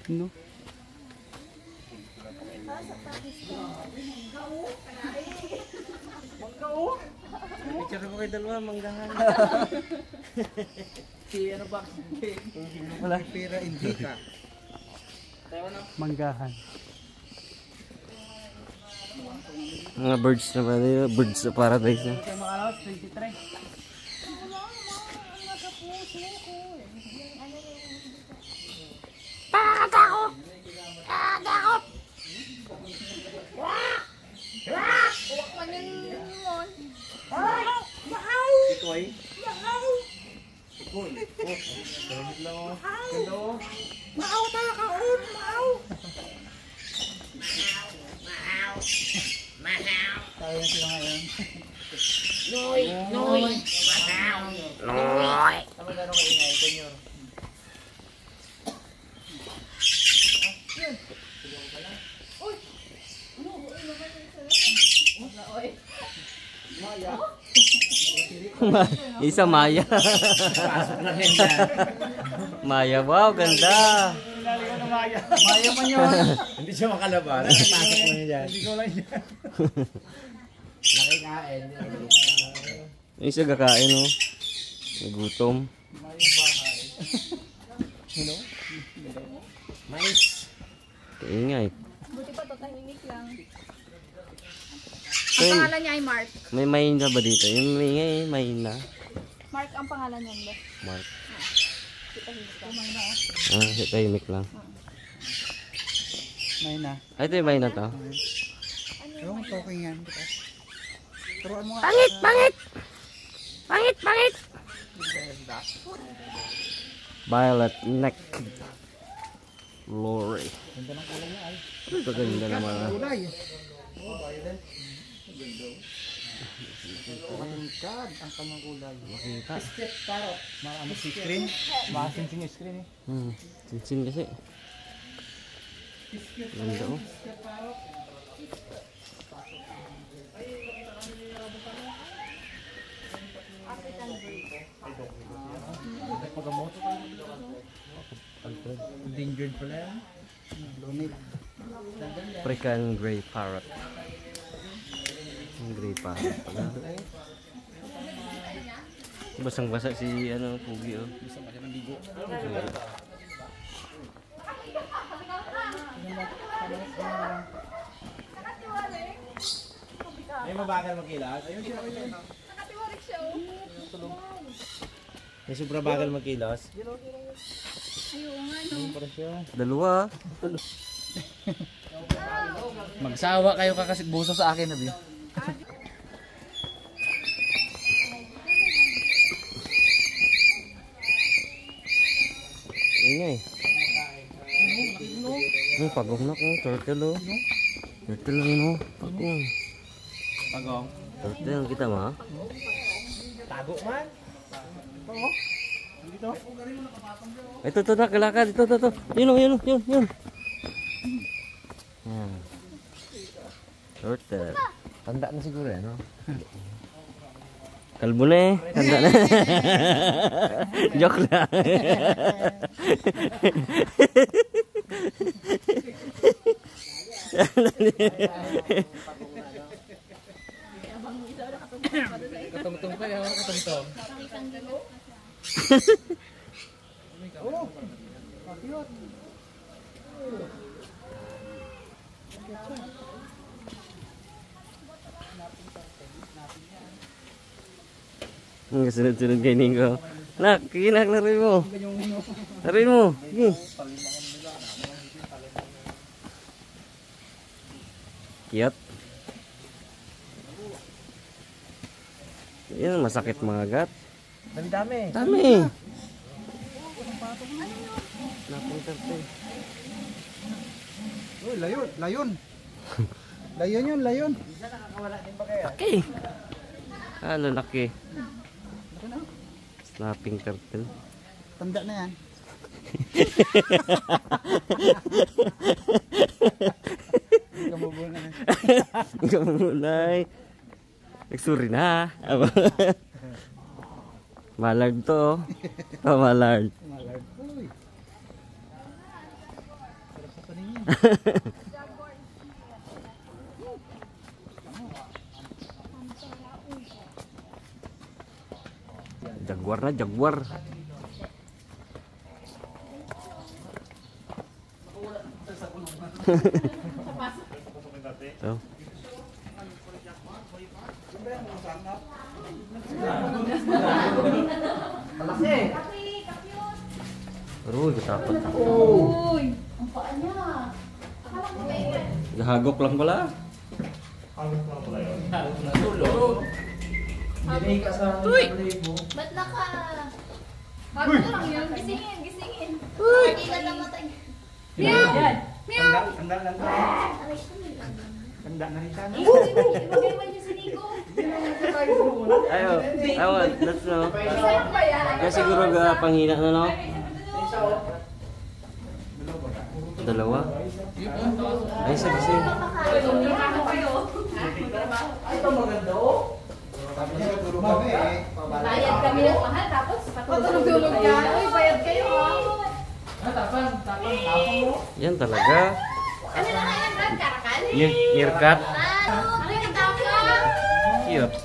No? Picture mo kayo dalawa, manggahan. Si ano ba? Wala. Pera indica. Manggahan. Mga birds na ba? Birds sa paradise na. Ito mga alas, 23. Ikoy. Ikoy. Ganit lang oh. Ganda oh. Maaw tayo kaon! Maaw! Tayo na sila ngayon. Noy! Noy! Noy! Ano gano'ng kaingay? Kunyo. Isa Maya. Pasok lang yan dyan. Maya, wow, ganda. Maya man yun! Hindi siya makalabas. Pasok lang yan dyan. Hindi ko lang yan. Nakikain. Yung isa kakain, no? Nagutom. Mais. Kaingay. Buti pa to, tahimik lang. Ay, Ang pangalan niya ay Mark. may Mayna ba dito? Yung may Mayna. Mark ang pangalan niya. Be. Mark. Tahimik lang. Ah, tahimik lang. May na. Ay, ito yung Mayna to. Yung talking yan. Turuan mo nga. Pangit! Pangit! Pangit! Pangit! Violet neck. Lori. Ganda ng kulay niya ay. Ito ganda naman. Kulay. Matungkad ang kanyang kulay. Makita. Ano si screen? Makasin yung screen eh. Cincin kasi. Ganda oh. Endangered pala yan. Lunit. African gray parrot. Yung gray parrot. Basang-basa si ano, Pugi oh. Bisang pa naman ligo. May mabagal magkilas. Ayun siya. Nakatiwarik siya, oh. May sobra bagal magkilas. Ayun nga, no. Dalawa. Magsawa kayo kakasiguso sa akin, nabi. Ingay. Pagong na ko. Turtle oh. Turtle lang no. Pagong. Pagong. Turtle kita ma. Tago man. Ito nakalakad. Ito. Yun. Yan. Turtle. Tanda na siguro yan, no? Kalbo na eh. Tanda na. Joke lang. Katungtong kayo, katungtong. Ang kasunod-sunod kay Nico. Nak, kinak laruin mo. Laruin mo. Sige. Cute. Yan, masakit mga gat. Dami-dami. Dami. Napunta to. Uy, layon. Layon. Okay. Ah, lalaki. Snapping turtle. Tanda na yan. Gamulay. Nagsuri na. Malard to. Oh, malard. Jaguar na, jaguar. So. Aroy, katakot. Uy! Ang paa niya. Gahagok lang pala. Ba't naka... Bago lang yun. Gisingin, gisingin. Hindi ka namatay. Meow! Meow! Tanda na rin sana. Ibagay mo niyo si Nico. Ayo, awan, that's no. Sayang ba yan? Kaya siguro ga panghina na no. Dalawa. Ay, isa kasi. Bayad kami ng mahal, tapos patulog-tulog ka. Uy, bayad kayo Yan talaga. Ano na kaya, Brad? Karakal? Meerkat. Ano yung tawag? Cute.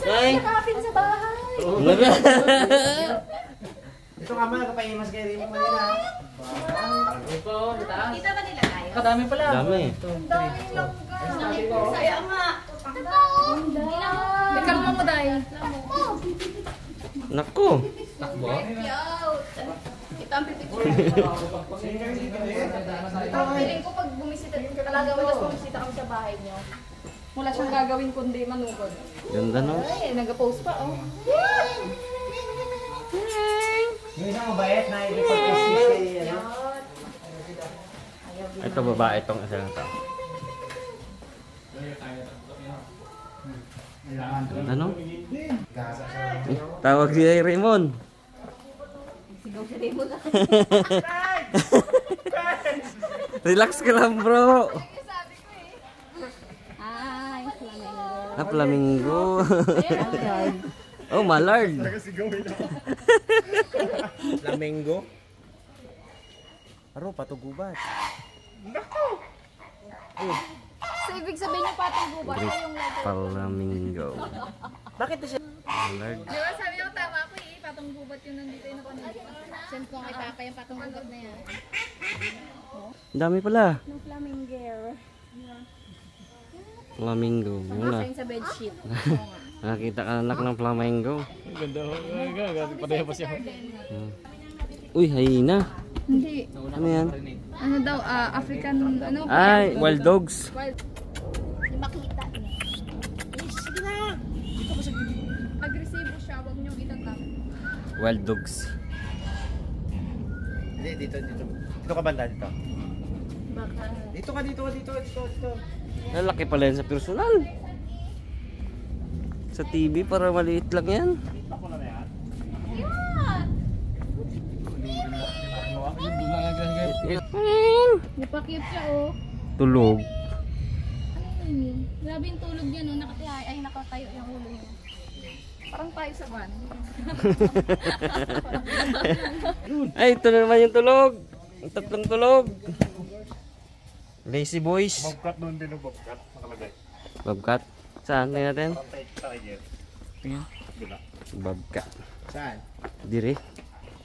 Ay! Kapin sa bahay. Ito ka man, nakapahimas kayo rin mo kanina. Kita ba nila tayo? Kadami pala. Dami. Dami lang ka. Saya nga. Ikaw mo mo, Day. Nako. Takbo. Ito ang pipicture. Feeling ko pag bumisita, talaga walas bumisita kami sa bahay niyo. Wala siyang gagawin kundi manukod. Ganda no. Ay, nag-post pa, oh. Yung isang mabait na ipag-assist kayo, ano? Ito babae itong isa na to. Ano? Tawag si Raymond. Sigaw si Raymond. Relax ka lang bro. Sabi ko eh. Ay, flamingo. Flamingo. Oh, mallard. Flamingo. Aro, patugubat. So, ibig sabihin yung patong gubat ay yung letter. Flamingo. Bakit siya? Mallard. Di ba sabi ko tama ako eh, patong gubat yung nandito yung napansin. Send ko kay Papa yung patong gubat na yan. Ang dami pala. Ng flamingo. Flamingo. Wala. Nakasayin sa bedsheet. Nakakita ka anak ng flamingo. Ganda. Pareho pa siya. Uy, hyena. Hindi. Ano yan? Ano daw, African, ano? Ay, wild dogs. Wild. Hindi makita niya. Sige na! Agresibo siya, huwag niyong itatap. Wild dogs. Hindi, dito. Dito ka banda, dito. Baka. Dito ka, dito. Lalaki pala yan sa personal. Sa TV para maliit lang yan. Di pa cute siya, oh. Tulog. Ano yun? Grabe yung tulog niya, no? Ay, nakatayo yung ulo niya. Parang tayo sa van. Ay, ito na naman yung tulog. Ang tatlong tulog. Lazy boys. Bobcat doon din yung bobcat. Nakalagay. Bobcat. Saan? Tingnan natin. Tiger. Tingnan. Bobcat. Saan? Dire.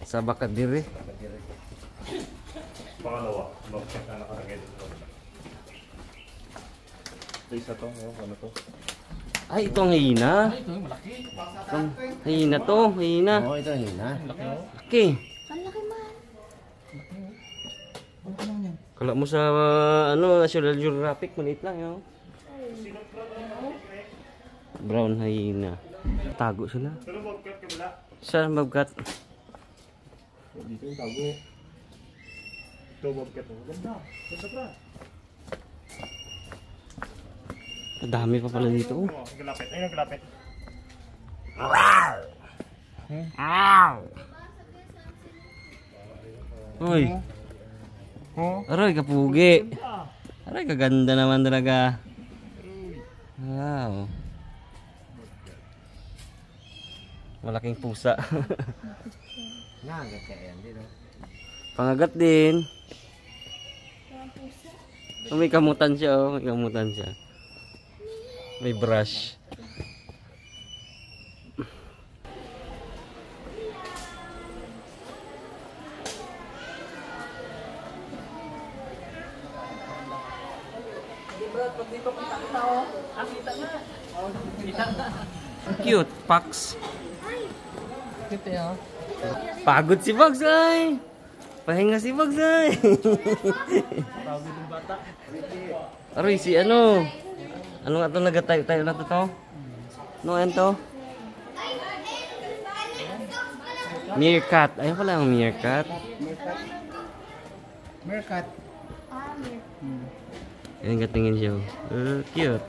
Sa bakat dire. Pangalawa. Bobcat na nakalagay doon. Ito isa to. Ano to? Ay, ito ang hina. Ito yung malaki. Itong hina to. Hina. Oo, ito ang hina. Okay. Ang laki man. Kala mo sa National Geographic, maliit lang yun. Brown hyena. Tago sila. Pero bobcat kabila. Saan bobcat? Dito yung tago. Ito bobcat. Ganda. Ganda pra. Ang dami pa pala dito. Oh. Naglapit. Ay, naglapit. Uy. Aroy, kapugi. Aroy, kaganda naman talaga. Wow. Malaking pusa. Nagat ka yan, dito. Pangagat din. Oh, may kamutan siya, oh. May kamutan siya. May brush. Cute, Pax. Cute eh, oh. Pagod si Bugs ay. Pahinga si Bugs ay. Pagod yung bata. Aroy, si ano? Ano nga ito nagatayo-tayo na to? Ano yan to? Meerkat. Ayun pala ang meerkat. Meerkat. Ayun katingin siya. Cute.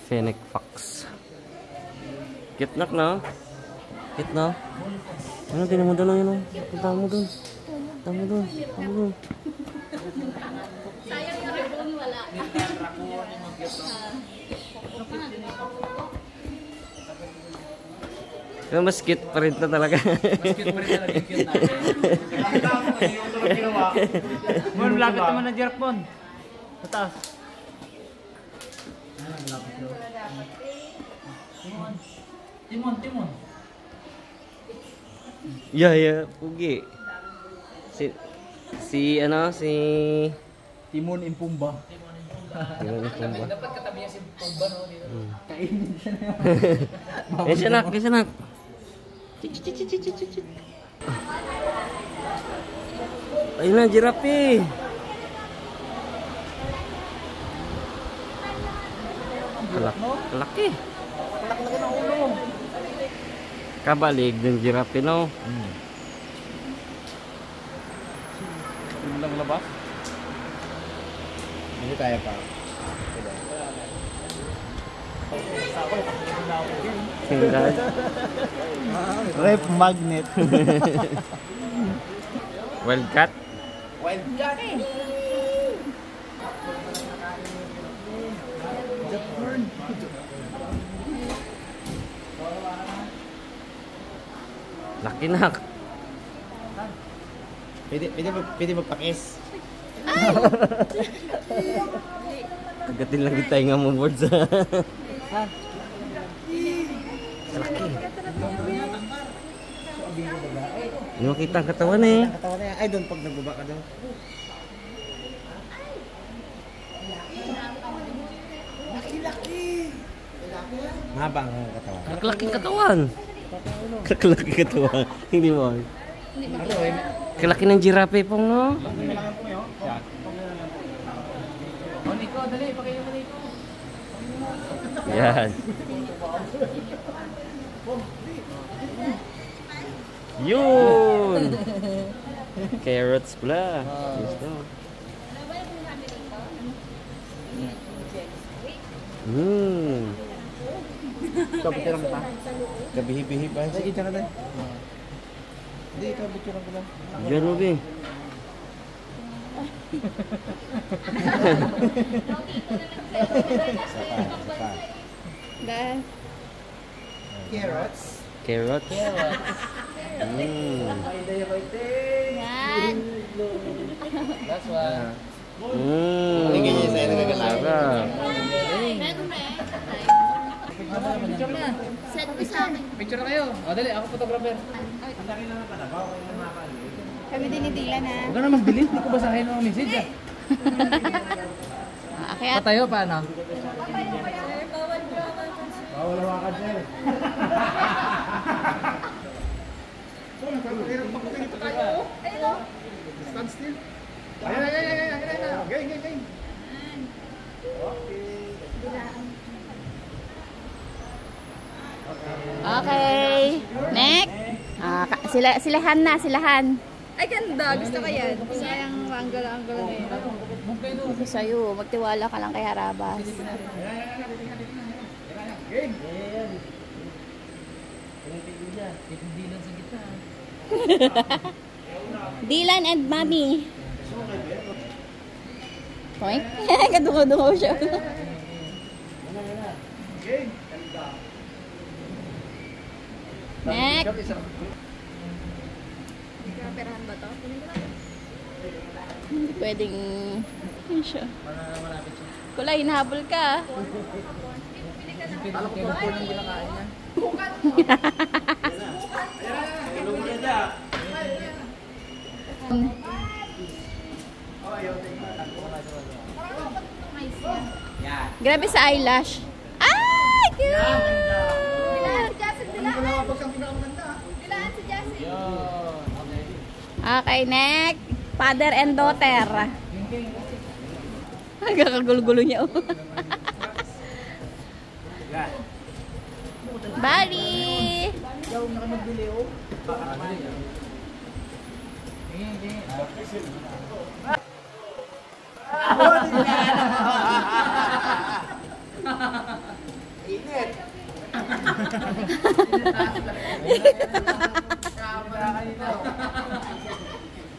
Fennec fox. Cute nak no? Cute no? Ano, tinan mo doon yun? Punta mo doon. Punta mo doon. Punta mo doon. Sayang yung ribbon, wala. Pero mas cute pa rin to talaga. Mas cute pa rin talaga yung cute na. Mon, lapit naman na jerk, Mon. Sa taas. Timon. Yeah. Pugi. Si ano, si... Timon in Pumba. Timon yung Pumba. Dapat katabi niya si Pumba, no? Kainin siya na yun. Yan siya nak, yan siya nak. Ayun na, giraffe. Kalaki. Laki ng ulo. Kabalig ng giraffe, no? Yung lang labas. Hindi tayo pa. Rep magnet. Wildcat. Wildcat. Laki nak. Pwede magpakis. Agatin lang kita nga mo boards. Laki. Hindi makita ang katawan eh. Katawa na yan. Ay, doon pag nagbaba ka doon. Laki-laki. Mahaba ang katawan. Kaklaki katawan. Kaklaki katawan. Hindi mo. Kalaki ng giraffe pong no. Oh, Nico, dali. Pakayo mo, Nico. Yan. Yun. Carrots pala. Gusto. Ikaw, mo pa. Kabihi-bihi pa. Sige, ka na doon. Hindi, ikaw, bitiran ko lang. Diyan mo, Bing. Sapa. Dahil. Carrots. Carrots. Yan. That's why. Tingin niya sa'yo nagagalaw. Sarap. Picture na. Set mo sa amin. Picture na kayo. O, dali. Ako photographer. Kami din ni Dylan ha. Huwag ka na magbilin. Hindi ko basahin ang message, ah. Kaya Patayo pa, ano? Bawal hawakan siya. Stand still. Ayun. Gay. okay. Next. Silahan. Ay, ganda. Gusto ko yan. Sayang angulo-angulo na yun. Ito sa'yo. Magtiwala ka lang kay Harabas. Dylan and Mommy. Poink. Kadungo-dungo siya. Next! Perahan ba to? Hindi pwedeng... Ano siya? Kulay, hinahabol ka. Kala ko po nang ginakain niya. Grabe sa eyelash. Ay! Cute! Dilaan si Jason, dilaan. Dilaan si Jason. Okay, next. Father and daughter. Nagkakagulo-gulo niya. Bali! Init.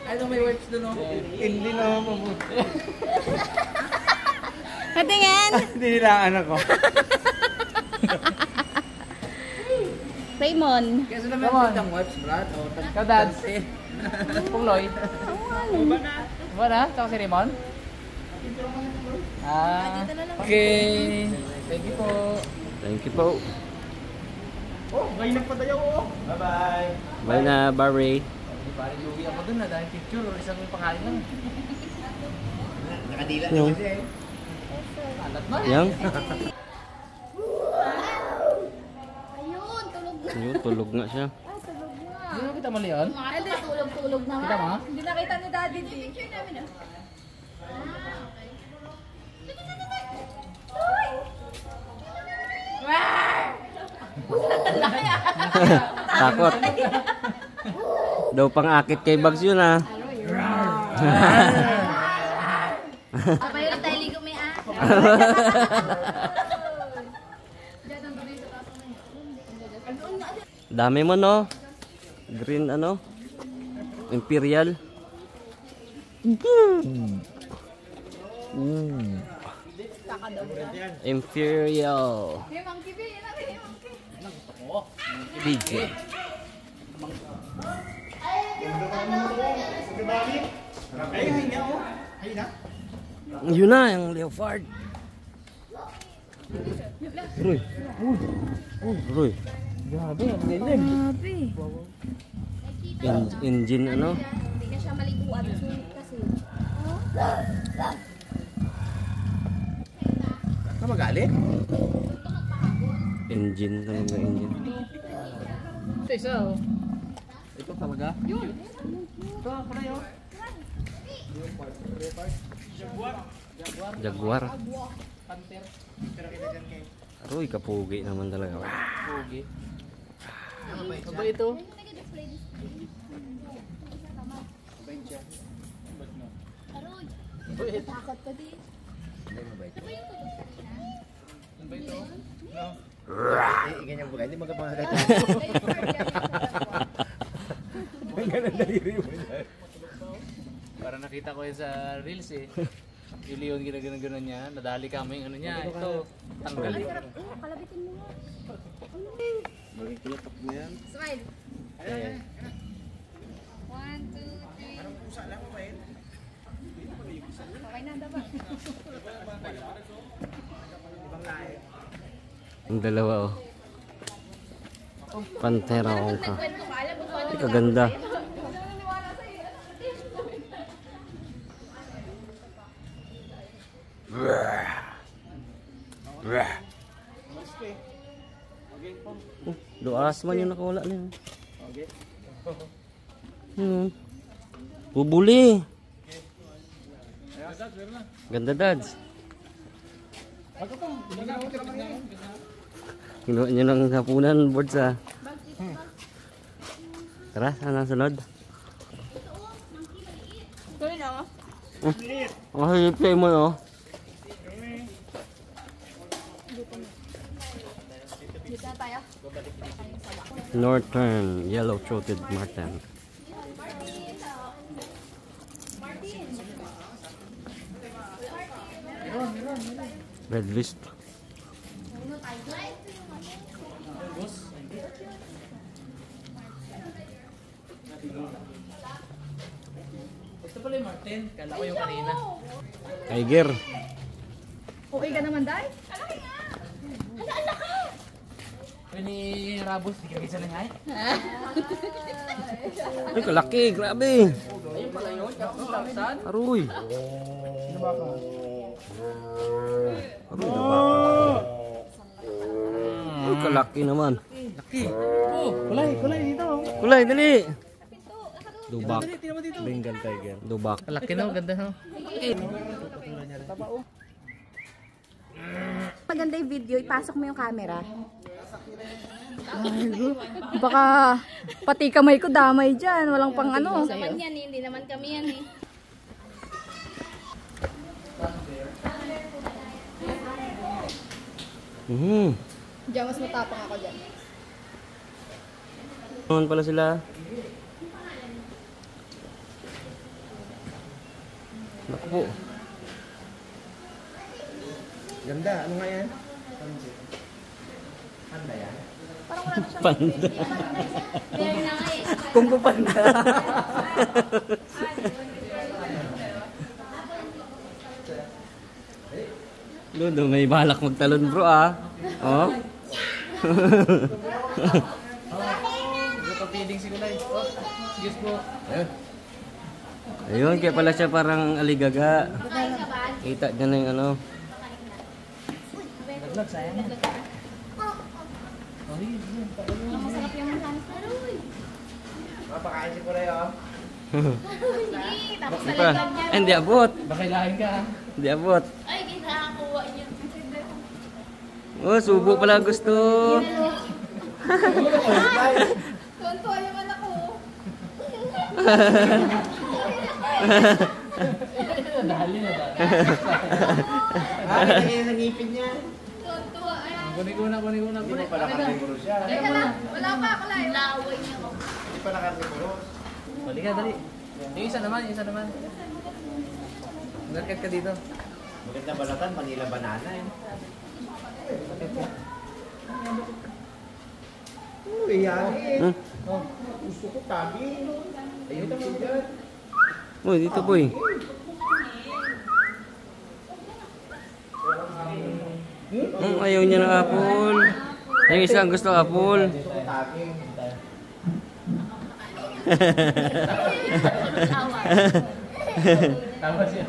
Ano may wipes doon oh? Hindi na mabuti. Patingin! Hindi nila anak ko. Raymond. Kaya sila may pintang wipes, Brad. Kadad. Pungloy. Diba na? Tsaka si Raymond? Okay. Thank you po. Thank you po. Oh, may nagpadayaw oh. Bye-bye. Bye na, Barry. Hindi pa rin lugi ako dun na dahil picture o isang pakain lang. Nakadila Yung. kasi. Alat na. Yang. Ayun, tulog na. Yung tulog nga siya. Ay, tulog na. Hindi mo kita mali yun? Hindi, tulog na Kita mo? Hindi nakita ni Daddy. Picture namin ah. Takot. Daw pang akit kay Bags yun ah. Sabay yung tayo ligo may ah. Dami mo no. Green ano? Imperial. Imperial. May monkey ba? Yan ang may monkey. DJ. Ayun nga oh. Ayun na. Yun na, yung leopard. Roy. Roy. Grabe, ang galing. Engine ano? Hindi na siya maliguan. Sulit kasi. Ka magalit? Engine talaga engine. Ito isa oh. Ito talaga? Yun. Ito, pala yun. Jaguar. Panther. Roy, kapugi naman talaga. Pogi. Ano ba ito? Takot ka din. Ano ba ito? Ganyan ba? Hindi magkapangagat. Ang ganang daliri mo yan. Para nakita ko yun sa reels eh. Yung Leon ginaganon niya, nadali kami ano niya, ito, tanggal. Kalabitin mo nga. Magkikulatok mo yan. Smile. Ayan. 1, 2, 3. Anong pusa lang mo ba yun? Okay na, dapat. Ibang lahi. Ang dalawa oh. Pantera ko ka. Kwento ka, alam mo kung ano. Kaganda. Naniniwala sa'yo. Do aras man yung nakawala niya. Bubuli. Ganda dads. Kinuha nyo ng hapunan board sa. Tara, saan ang sunod? Gawin ako. Ang haliplay mo no? Dito na tayo. Northern yellow-throated marten. Red list. Ito pala yung Martin. Kala ko yung kanina. Tiger. Okay ka naman, Day? Alaki nga! Ala ka! Kaya ni Rabos, di ka kita lang ay? Ay, kalaki. Grabe. Ayun pala yun. Saan? Aroy. Aroy na baka. Ay, kalaki naman. Laki. Oh, kulay dito. Kulay, dali. Dubak. Bengal tiger. Dubak. Laki no, ganda no. Maganda yung video, ipasok mo yung camera. Baka pati kamay ko damay dyan, walang pang ano. Naman yan eh, hindi naman kami yan eh. Diyan mas matapang ako dyan. Naman pala sila. Naku po. Ganda, ano nga yan? Panda. Meron na nga eh. Kung panda. Ludo, may balak magtalon bro ah. Oh. Pag-feeding si Kulay. Oh, sige po. Ayun, kaya pala siya parang aligaga. Kita niya na yung ano. Naglag, sayang. Masarap yung masanis na rin. Mapakain si Kulay oh. Sige, tapos Di pa. talagyan niya. Hindi abot. Baka ilahin ka ha. Hindi abot. Ay, ginakakuha niya. Oh, subo pala gusto. Tonto naman ako. Dali na. Kaya sa ngipin niya. Tonto, ayan. Kunin ko na. Hindi mo pala karniboro siya. Teka lang, wala pa, wala. Laway niya ako. Hindi pala karniboro. Balik ka, dali. Yung isa naman. Nagkat ka dito. Maganda balatan, Manila banana eh. Uy, yari. Hmm? Gusto ko tabi. Ayun naman dyan. Uy, dito boy. Ayaw niya ng apple. Yung isa ang gusto apple. Gusto ko tabi. Tama siya.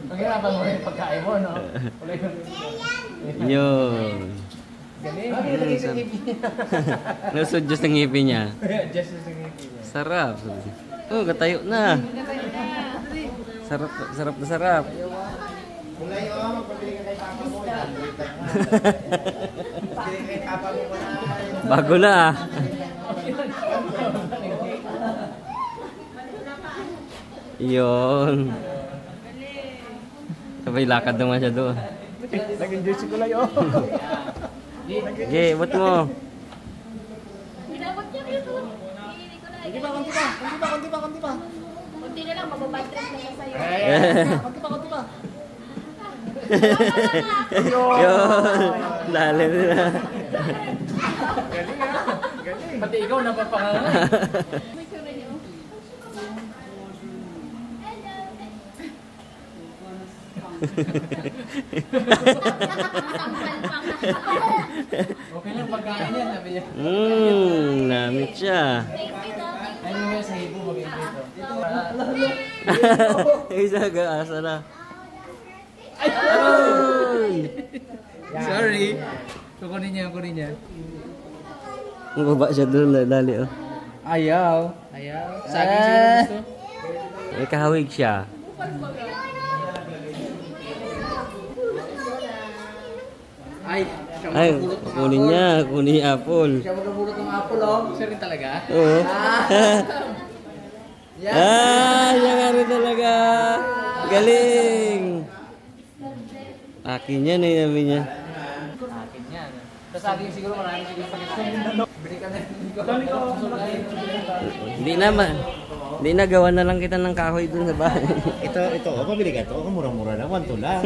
Paghirapan mo yung pagkain mo, no? Kulay ko. Yun. Galing. Nasod Diyos ng ngipin niya. Just as ang ngipin niya. Sarap. Oh, katayo na. Sarap, sarap na sarap. Kulay oh, magpabili ka kay papa mo. Pabili ka kay papa mo na. Bago na ah. Yun. Sabay lakad naman siya doon. Nag-enjoy si Kulay oh. Okay, ba't mo? Ginabot niya dito. Hindi ko na. Konti pa. Kunti na lang, mababad trip na siya sa'yo. Konti pa. Yun. Lalim na. Pati ikaw napapangalan. May kura niyo. Sampal pa nga. Okay lang pagkain yan, sabi niya. Namit siya. Thank you, Dati. Ano nga sa hibo mag-invito? Isa ga-asa na. Sorry. Kukunin niya. Baba siya doon, dali oh. Ayaw. Saging siguro gusto. May kahawig siya. Ay, kunin niya yung apple. Siya magabulot ng apple, oh. Siya rin talaga? Oo. Siya nga rin talaga. Galing. Akin yan eh, namin niya. Akin yan. Sa saging siguro marami siguro sa gusto. Bili ka na. Hindi na, gawa na lang kita ng kahoy dun sa bahay. Ito, pabili ka to. Murang-mura lang. 1 to lang.